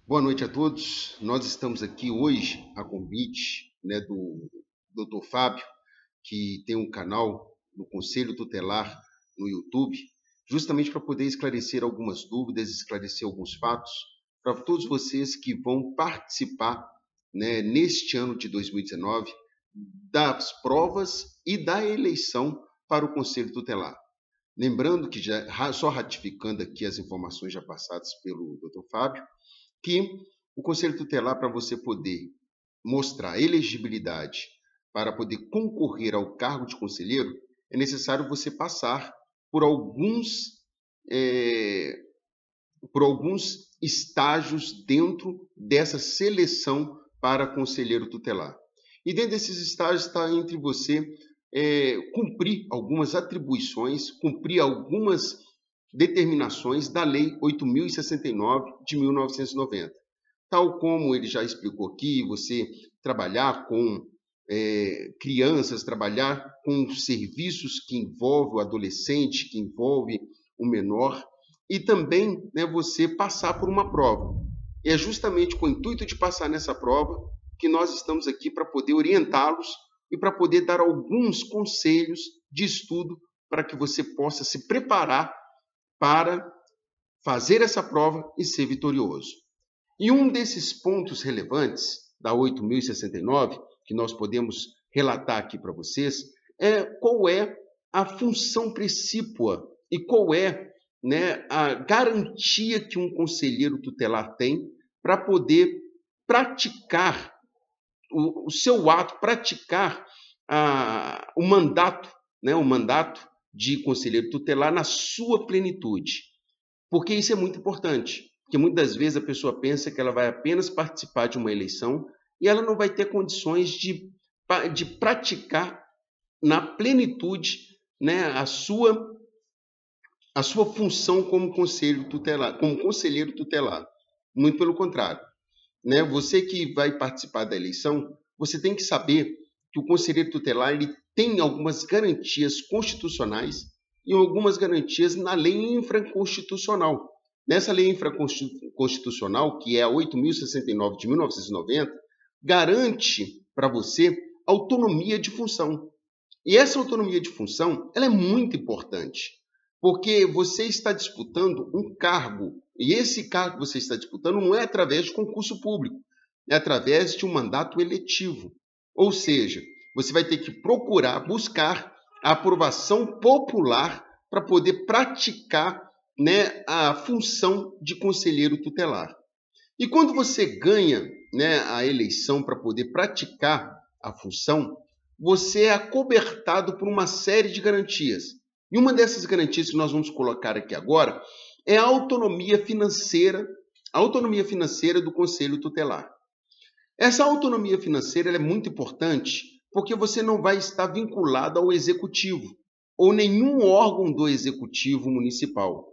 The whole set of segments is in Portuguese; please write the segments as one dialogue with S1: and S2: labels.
S1: Boa noite a todos. Nós estamos aqui hoje a convite, do Dr. Fábio, que tem um canal no Conselho Tutelar no YouTube, justamente para poder esclarecer algumas dúvidas, esclarecer alguns fatos, para todos vocês que vão participar, neste ano de 2019, das provas e da eleição para o Conselho Tutelar. Lembrando que, só ratificando aqui as informações já passadas pelo Dr. Fábio, que o Conselho Tutelar, para você poder mostrar elegibilidade para poder concorrer ao cargo de conselheiro, é necessário você passar por alguns estágios dentro dessa seleção para conselheiro tutelar. E dentro desses estágios está entre você cumprir algumas atribuições, cumprir algumas determinações da Lei 8.069 de 1990. Tal como ele já explicou aqui, você trabalhar com crianças, trabalhar com serviços que envolvem o adolescente, que envolve o menor, e também você passar por uma prova. E é justamente com o intuito de passar nessa prova que nós estamos aqui para poder orientá-los e para poder dar alguns conselhos de estudo para que você possa se preparar para fazer essa prova e ser vitorioso. E um desses pontos relevantes da 8.069, que nós podemos relatar aqui para vocês, é qual é a função precípua e qual é a garantia que um conselheiro tutelar tem para poder praticar o seu ato, praticar o mandato de conselheiro tutelar na sua plenitude. Porque isso é muito importante, porque muitas vezes a pessoa pensa que ela vai apenas participar de uma eleição e ela não vai ter condições de praticar na plenitude a sua função como conselheiro tutelar. Muito pelo contrário. Você que vai participar da eleição, você tem que saber que o conselheiro tutelar ele tem algumas garantias constitucionais e algumas garantias na lei infraconstitucional. Nessa lei infraconstitucional, que é a 8.069 de 1990, garante para você autonomia de função. E essa autonomia de função ela é muito importante, porque você está disputando um cargo, e esse cargo que você está disputando não é através de concurso público, é através de um mandato eletivo. Ou seja, você vai ter que procurar, buscar a aprovação popular para poder praticar a função de conselheiro tutelar. E quando você ganha a eleição para poder praticar a função, você é acobertado por uma série de garantias. E uma dessas garantias que nós vamos colocar aqui agora é a autonomia financeira do Conselho Tutelar. Essa autonomia financeira é muito importante porque você não vai estar vinculado ao executivo ou nenhum órgão do executivo municipal.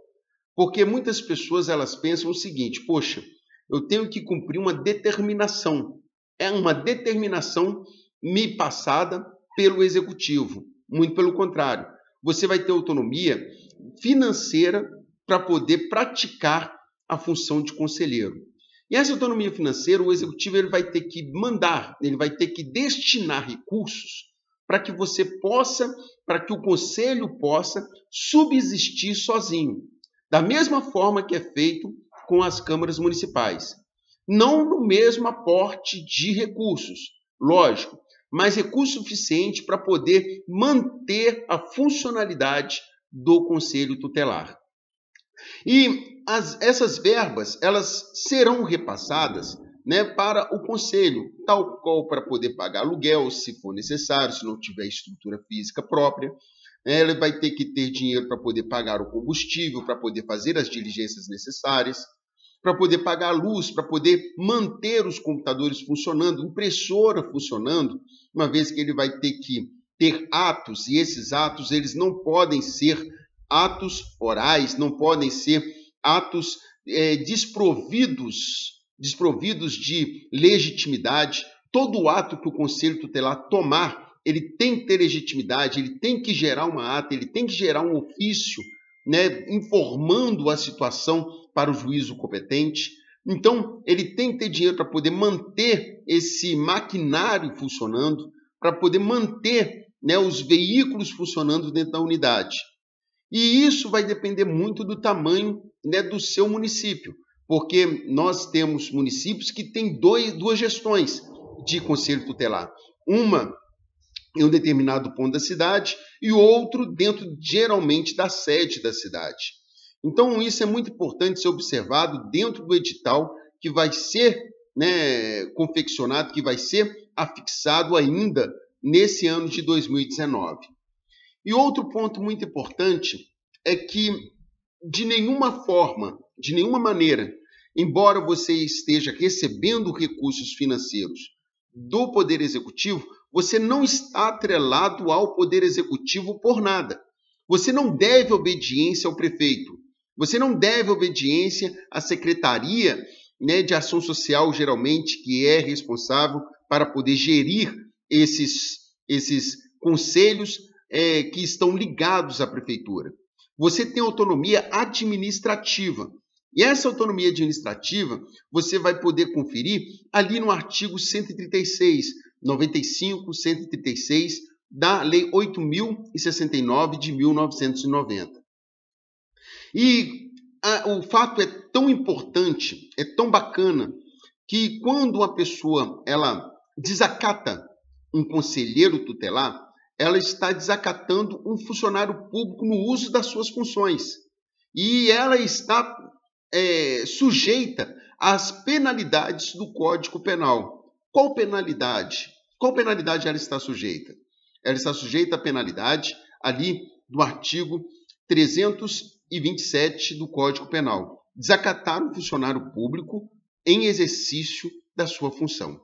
S1: Porque muitas pessoas elas pensam o seguinte: poxa, eu tenho que cumprir uma determinação. É uma determinação me passada pelo executivo. Muito pelo contrário. Você vai ter autonomia financeira para poder praticar a função de conselheiro. E essa autonomia financeira, o executivo ele vai ter que mandar, ele vai ter que destinar recursos para que para que o conselho possa subsistir sozinho. Da mesma forma que é feito com as câmaras municipais. Não no mesmo aporte de recursos, lógico, mas recurso suficiente para poder manter a funcionalidade do Conselho Tutelar. E essas verbas, elas serão repassadas para o Conselho, tal qual para poder pagar aluguel, se for necessário, se não tiver estrutura física própria. Ele vai ter que ter dinheiro para poder pagar o combustível, para poder fazer as diligências necessárias, para poder pagar a luz, para poder manter os computadores funcionando, impressora funcionando, uma vez que ele vai ter que ter atos, e esses atos eles não podem ser atos orais, não podem ser atos desprovidos de legitimidade. Todo ato que o Conselho Tutelar tomar, ele tem que ter legitimidade, ele tem que gerar uma ata, ele tem que gerar um ofício, informando a situação para o juízo competente. Então, ele tem que ter dinheiro para poder manter esse maquinário funcionando, para poder manter, né, os veículos funcionando dentro da unidade. E isso vai depender muito do tamanho, né, do seu município, porque nós temos municípios que têm duas gestões de conselho tutelar. Uma em um determinado ponto da cidade e outro dentro, geralmente, da sede da cidade. Então, isso é muito importante ser observado dentro do edital que vai ser, né, confeccionado, que vai ser afixado ainda nesse ano de 2019. E outro ponto muito importante é que, de nenhuma forma, de nenhuma maneira, embora você esteja recebendo recursos financeiros do Poder Executivo, você não está atrelado ao Poder Executivo por nada. Você não deve obediência ao prefeito. Você não deve obediência à Secretaria, né, de Ação Social, geralmente, que é responsável para poder gerir esses conselhos que estão ligados à prefeitura. Você tem autonomia administrativa. E essa autonomia administrativa você vai poder conferir ali no artigo 136, 95, 136 da Lei 8.069 de 1990. E o fato é tão importante, é tão bacana, que quando uma pessoa ela desacata um conselheiro tutelar, ela está desacatando um funcionário público no uso das suas funções. E ela está sujeita às penalidades do Código Penal. Qual penalidade? Qual penalidade ela está sujeita? Ela está sujeita à penalidade ali do artigo 327 do Código Penal. Desacatar um funcionário público em exercício da sua função.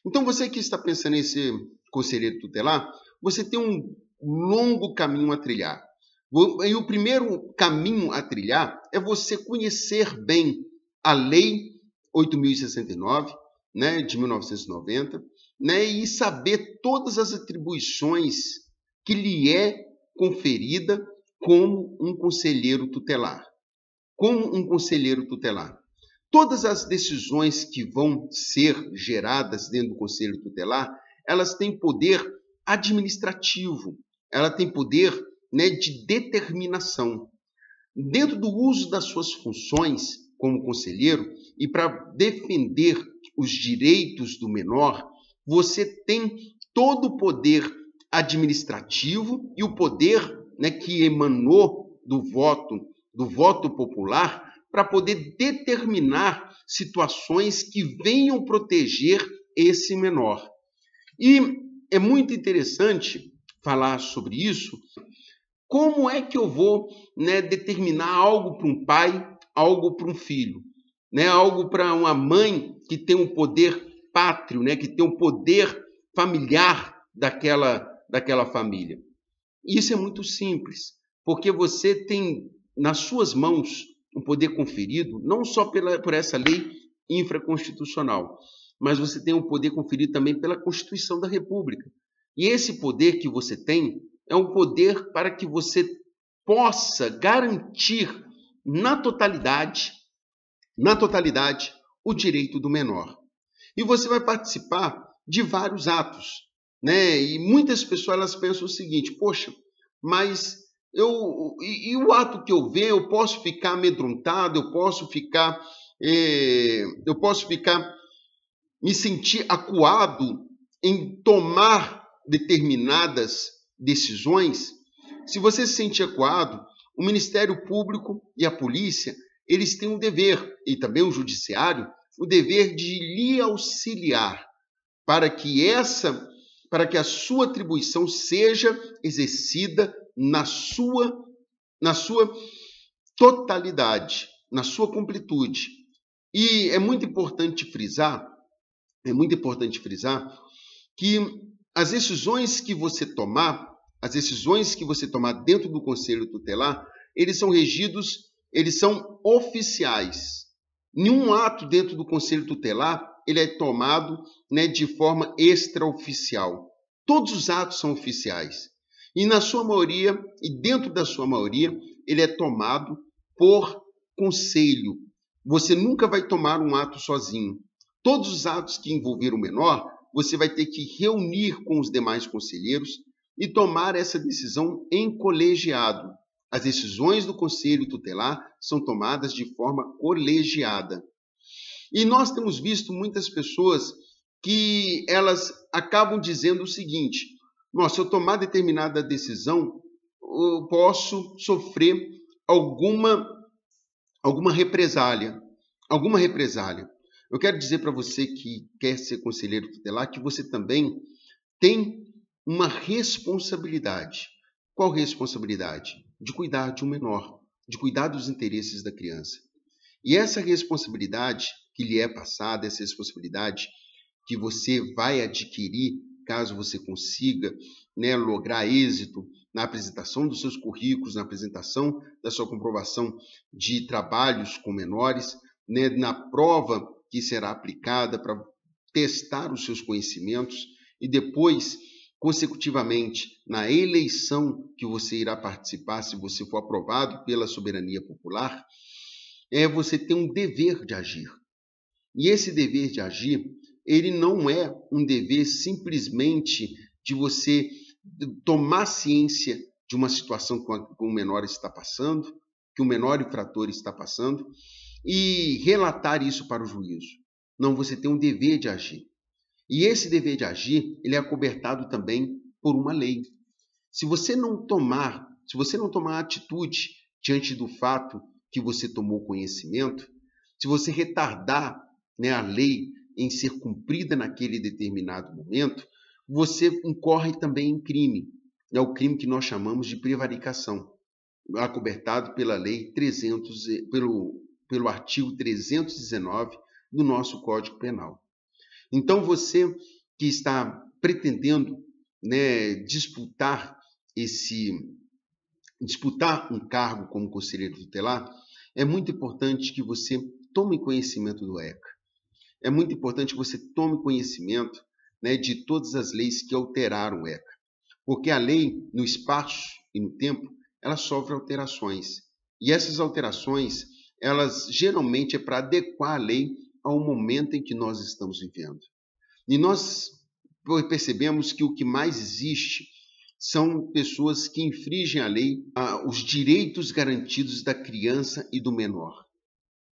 S1: Então, você que está pensando em ser conselheiro tutelar, você tem um longo caminho a trilhar. E o primeiro caminho a trilhar é você conhecer bem a Lei 8.069, né, de 1990, né, e saber todas as atribuições que lhe é conferida como um conselheiro tutelar. Como um conselheiro tutelar. Todas as decisões que vão ser geradas dentro do conselho tutelar, elas têm poder administrativo, ela tem poder, né, de determinação. Dentro do uso das suas funções como conselheiro e para defender os direitos do menor, você tem todo o poder administrativo e o poder, né, que emanou do voto popular para poder determinar situações que venham proteger esse menor. E é muito interessante falar sobre isso. Como é que eu vou, né, determinar algo para um pai, algo para um filho, né, algo para uma mãe que tem um poder pátrio, né, que tem um poder familiar daquela família? Isso é muito simples, porque você tem nas suas mãos um poder conferido, não só por essa lei infraconstitucional, mas você tem um poder conferido também pela Constituição da República. E esse poder que você tem é um poder para que você possa garantir na totalidade, o direito do menor. E você vai participar de vários atos, né? E muitas pessoas elas pensam o seguinte: poxa, mas o ato que eu ver, eu posso ficar amedrontado, eu posso ficar me sentir acuado em tomar determinadas decisões. Se você se sentir acuado, o Ministério Público e a polícia, eles têm um dever, e também o judiciário, o dever de lhe auxiliar para que a sua atribuição seja exercida na sua totalidade, na sua completude. E é muito importante frisar que as decisões que você tomar dentro do Conselho Tutelar, eles são oficiais. Nenhum ato dentro do Conselho Tutelar ele é tomado, né, de forma extraoficial. Todos os atos são oficiais. E na sua maioria, e dentro da sua maioria, ele é tomado por conselho. Você nunca vai tomar um ato sozinho. Todos os atos que envolveram o menor, você vai ter que reunir com os demais conselheiros e tomar essa decisão em colegiado. As decisões do conselho tutelar são tomadas de forma colegiada. E nós temos visto muitas pessoas que elas acabam dizendo o seguinte: nossa, se eu tomar determinada decisão, eu posso sofrer alguma represália. Alguma represália. Eu quero dizer para você que quer ser conselheiro tutelar que você também tem uma responsabilidade. Qual responsabilidade? De cuidar de um menor, de cuidar dos interesses da criança. E essa responsabilidade que lhe é passada, essa responsabilidade que você vai adquirir caso você consiga, lograr êxito na apresentação dos seus currículos, na apresentação da sua comprovação de trabalhos com menores, na prova que será aplicada para testar os seus conhecimentos e depois, consecutivamente, na eleição que você irá participar, se você for aprovado pela soberania popular, você tem um dever de agir. E esse dever de agir, ele não é um dever simplesmente de você tomar ciência de uma situação que o menor está passando, que o menor infrator está passando, e relatar isso para o juízo. Não, você tem um dever de agir. E esse dever de agir, ele é acobertado também por uma lei. Se você não tomar atitude diante do fato que você tomou conhecimento, se você retardar a lei em ser cumprida naquele determinado momento, você incorre também em crime. É o crime que nós chamamos de prevaricação, acobertado pela lei 300, pelo artigo 319 do nosso Código Penal. Então, você que está pretendendo disputar um cargo como conselheiro tutelar, é muito importante que você tome conhecimento do ECA. É muito importante que você tome conhecimento de todas as leis que alteraram o ECA. Porque a lei, no espaço e no tempo, ela sofre alterações. E essas alterações, elas geralmente é para adequar a lei ao momento em que nós estamos vivendo. E nós percebemos que o que mais existe são pessoas que infringem a lei, os direitos garantidos da criança e do menor.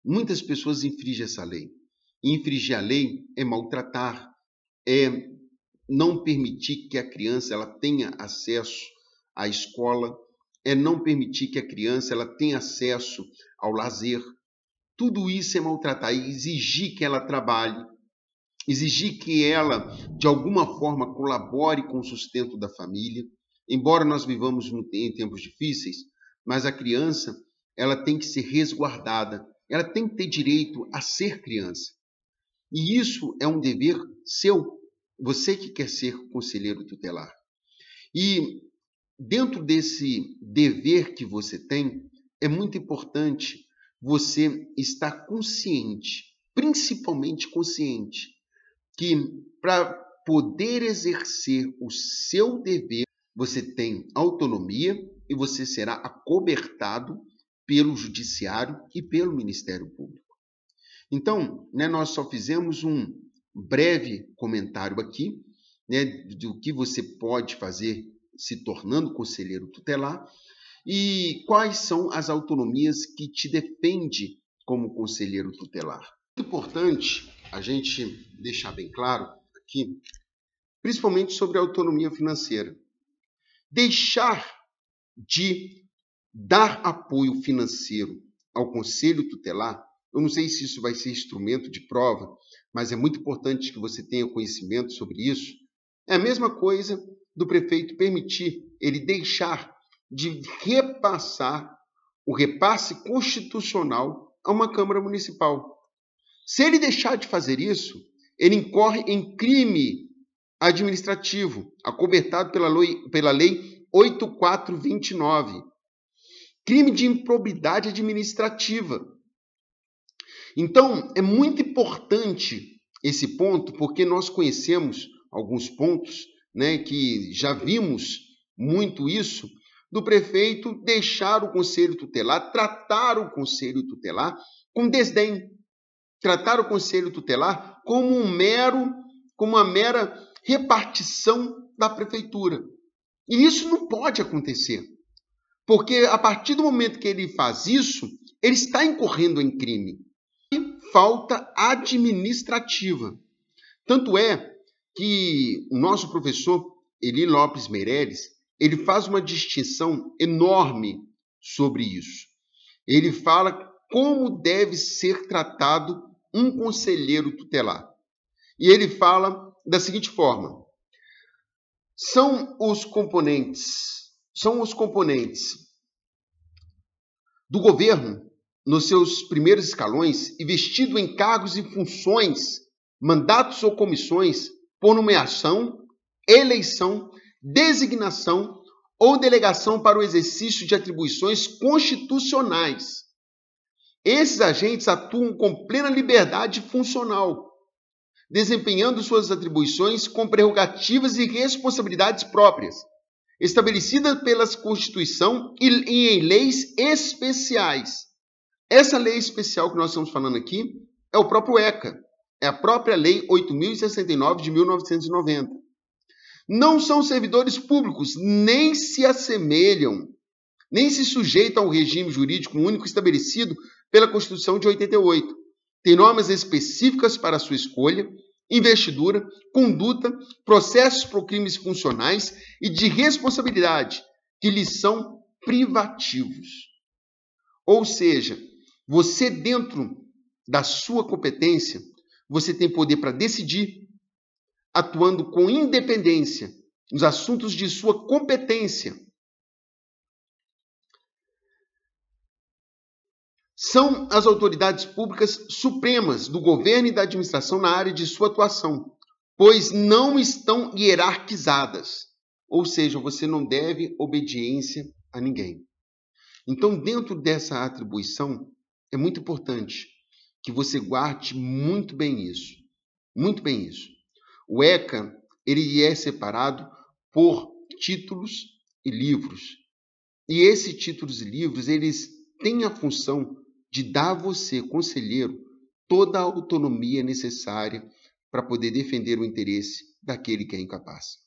S1: Muitas pessoas infringem essa lei. E infringir a lei é maltratar, é não permitir que a criança ela tenha acesso à escola, é não permitir que a criança ela tenha acesso ao lazer. Tudo isso é maltratar e exigir que ela trabalhe, exigir que ela, de alguma forma, colabore com o sustento da família. Embora nós vivamos em tempos difíceis, mas a criança ela tem que ser resguardada, ela tem que ter direito a ser criança. E isso é um dever seu, você que quer ser conselheiro tutelar. E dentro desse dever que você tem, é muito importante você estar consciente, principalmente consciente, que para poder exercer o seu dever, você tem autonomia e você será acobertado pelo Judiciário e pelo Ministério Público. Então, nós só fizemos um breve comentário aqui do que você pode fazer se tornando conselheiro tutelar e quais são as autonomias que te defende como conselheiro tutelar. É importante a gente deixar bem claro aqui, principalmente sobre a autonomia financeira. Deixar de dar apoio financeiro ao conselho tutelar, eu não sei se isso vai ser instrumento de prova, mas é muito importante que você tenha conhecimento sobre isso. É a mesma coisa do prefeito permitir ele deixar de repassar o repasse constitucional a uma Câmara Municipal. Se ele deixar de fazer isso, ele incorre em crime administrativo, acobertado pela Lei 8429. Crime de improbidade administrativa. Então, é muito importante esse ponto, porque nós conhecemos alguns pontos, que já vimos muito isso, do prefeito deixar o conselho tutelar, tratar o conselho tutelar com desdém. Tratar o conselho tutelar como uma mera repartição da prefeitura. E isso não pode acontecer. Porque a partir do momento que ele faz isso, ele está incorrendo em crime. E falta administrativa. Tanto é que o nosso professor Eli Lopes Meireles, ele faz uma distinção enorme sobre isso. Ele fala como deve ser tratado um conselheiro tutelar. E ele fala da seguinte forma: são os componentes do governo nos seus primeiros escalões, investido em cargos e funções, mandatos ou comissões, por nomeação, eleição, designação ou delegação para o exercício de atribuições constitucionais. Esses agentes atuam com plena liberdade funcional, desempenhando suas atribuições com prerrogativas e responsabilidades próprias, estabelecidas pela Constituição e em leis especiais. Essa lei especial que nós estamos falando aqui é o próprio ECA, é a própria Lei 8.069 de 1990. Não são servidores públicos, nem se assemelham, nem se sujeitam ao regime jurídico único estabelecido pela Constituição de 88. Tem normas específicas para a sua escolha, investidura, conduta, processos por crimes funcionais e de responsabilidade, que lhes são privativos. Ou seja, você dentro da sua competência, você tem poder para decidir, atuando com independência nos assuntos de sua competência. São as autoridades públicas supremas do governo e da administração na área de sua atuação, pois não estão hierarquizadas. Ou seja, você não deve obediência a ninguém. Então, dentro dessa atribuição, é muito importante que você guarde muito bem isso. Muito bem isso. O ECA, ele é separado por títulos e livros. E esses títulos e livros, eles têm a função de dar a você, conselheiro, toda a autonomia necessária para poder defender o interesse daquele que é incapaz.